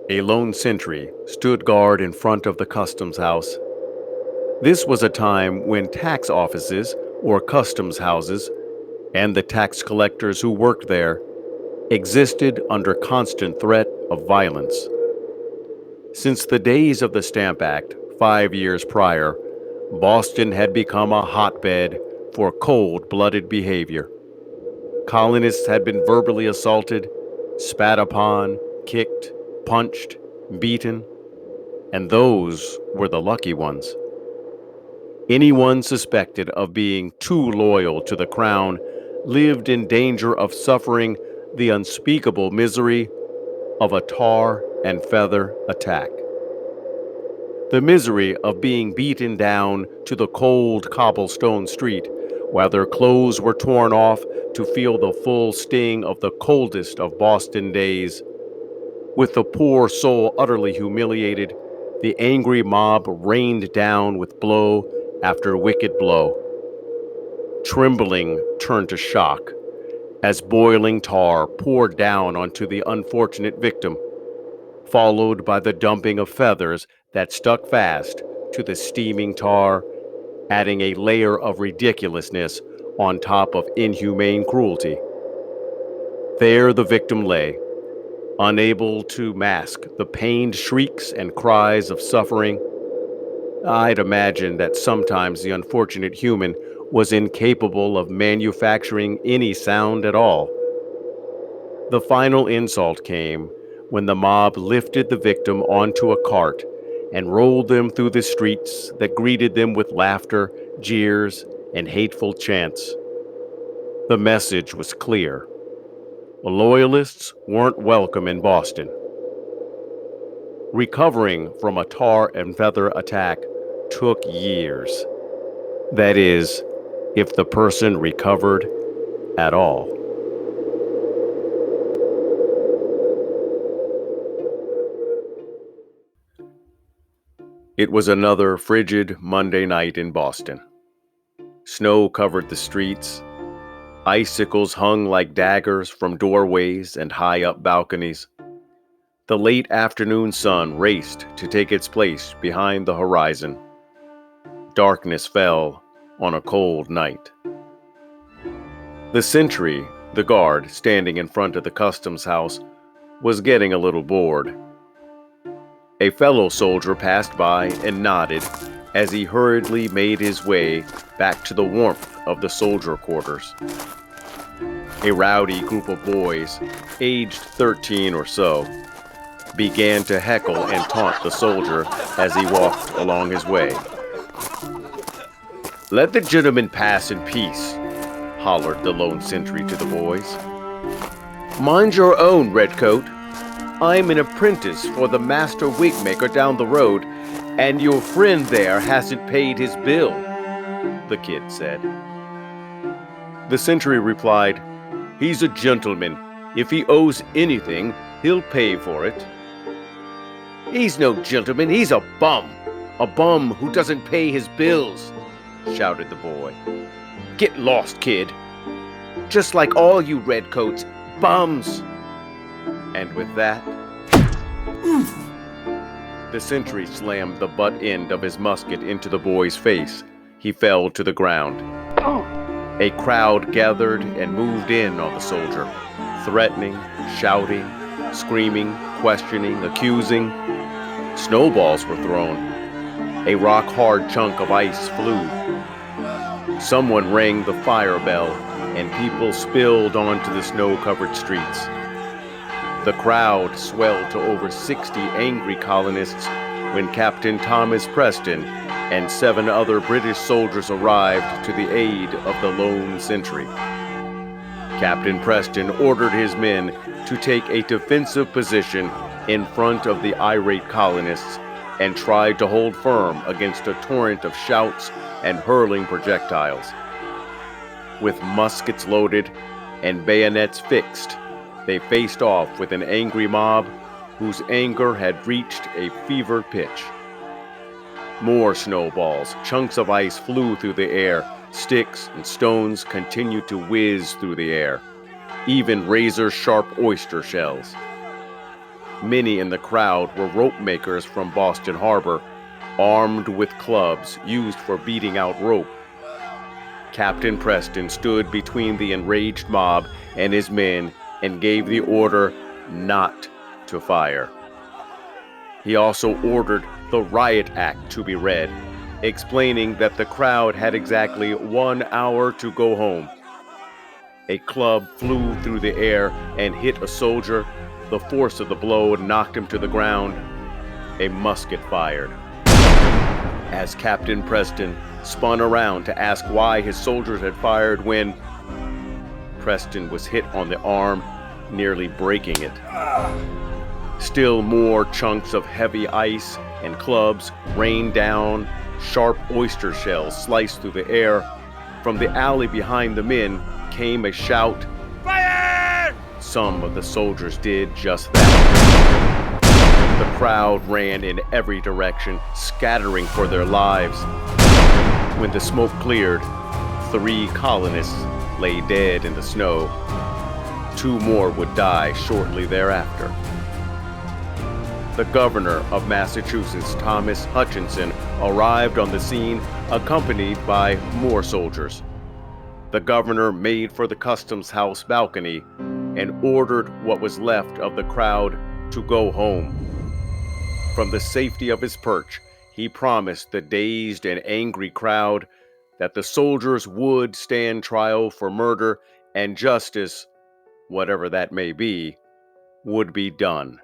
A lone sentry stood guard in front of the customs house. This was a time when tax offices, or customs houses, and the tax collectors who worked there existed under constant threat of violence. Since the days of the Stamp Act, 5 years prior, Boston had become a hotbed for cold-blooded behavior. Colonists had been verbally assaulted, spat upon, kicked, punched, beaten, and those were the lucky ones. Anyone suspected of being too loyal to the crown lived in danger of suffering the unspeakable misery of a tar and feather attack. The misery of being beaten down to the cold cobblestone street while their clothes were torn off to feel the full sting of the coldest of Boston days. With the poor soul utterly humiliated, the angry mob rained down with blow after wicked blow. Trembling turned to shock as boiling tar poured down onto the unfortunate victim, followed by the dumping of feathers that stuck fast to the steaming tar, adding a layer of ridiculousness on top of inhumane cruelty. There the victim lay, unable to mask the pained shrieks and cries of suffering. I'd imagine that sometimes the unfortunate human was incapable of manufacturing any sound at all. The final insult came when the mob lifted the victim onto a cart and rolled them through the streets that greeted them with laughter, jeers, and hateful chants. The message was clear. Loyalists weren't welcome in Boston. Recovering from a tar and feather attack took years. That is, if the person recovered at all. It was another frigid Monday night in Boston. Snow covered the streets. Icicles hung like daggers from doorways and high-up balconies. The late afternoon sun raced to take its place behind the horizon. Darkness fell on a cold night. The sentry, the guard standing in front of the customs house, was getting a little bored. A fellow soldier passed by and nodded as he hurriedly made his way back to the warmth of the soldier quarters. A rowdy group of boys, aged 13 or so, began to heckle and taunt the soldier as he walked along his way. "Let the gentleman pass in peace," hollered the lone sentry to the boys. "Mind your own, Redcoat. I'm an apprentice for the master wigmaker down the road, and your friend there hasn't paid his bill," the kid said. The sentry replied, "He's a gentleman. If he owes anything, he'll pay for it." "He's no gentleman, he's a bum who doesn't pay his bills," shouted the boy. "Get lost, kid. Just like all you redcoats, bums." And with that, the sentry slammed the butt end of his musket into the boy's face. He fell to the ground. A crowd gathered and moved in on the soldier, threatening, shouting, screaming, questioning, accusing. Snowballs were thrown. A rock-hard chunk of ice flew. Someone rang the fire bell, and people spilled onto the snow-covered streets. The crowd swelled to over 60 angry colonists when Captain Thomas Preston and 7 other British soldiers arrived to the aid of the lone sentry. Captain Preston ordered his men to take a defensive position in front of the irate colonists and tried to hold firm against a torrent of shouts and hurling projectiles. With muskets loaded and bayonets fixed, they faced off with an angry mob whose anger had reached a fever pitch. More snowballs, chunks of ice flew through the air, sticks and stones continued to whiz through the air, even razor-sharp oyster shells. Many in the crowd were rope makers from Boston Harbor, armed with clubs used for beating out rope. Captain Preston stood between the enraged mob and his men and gave the order not to fire. He also ordered the Riot Act to be read, explaining that the crowd had exactly 1 hour to go home. A club flew through the air and hit a soldier. The force of the blow knocked him to the ground. A musket fired. As Captain Preston spun around to ask why his soldiers had fired when Preston was hit on the arm, nearly breaking it. Still more chunks of heavy ice and clubs rained down. Sharp oyster shells sliced through the air. From the alley behind the men came a shout, "Fire!" Some of the soldiers did just that. The crowd ran in every direction, scattering for their lives. When the smoke cleared, 3 colonists lay dead in the snow. 2 more would die shortly thereafter. The governor of Massachusetts, Thomas Hutchinson, arrived on the scene accompanied by more soldiers. The governor made for the customs house balcony and ordered what was left of the crowd to go home. From the safety of his perch, he promised the dazed and angry crowd that the soldiers would stand trial for murder and justice, whatever that may be, would be done.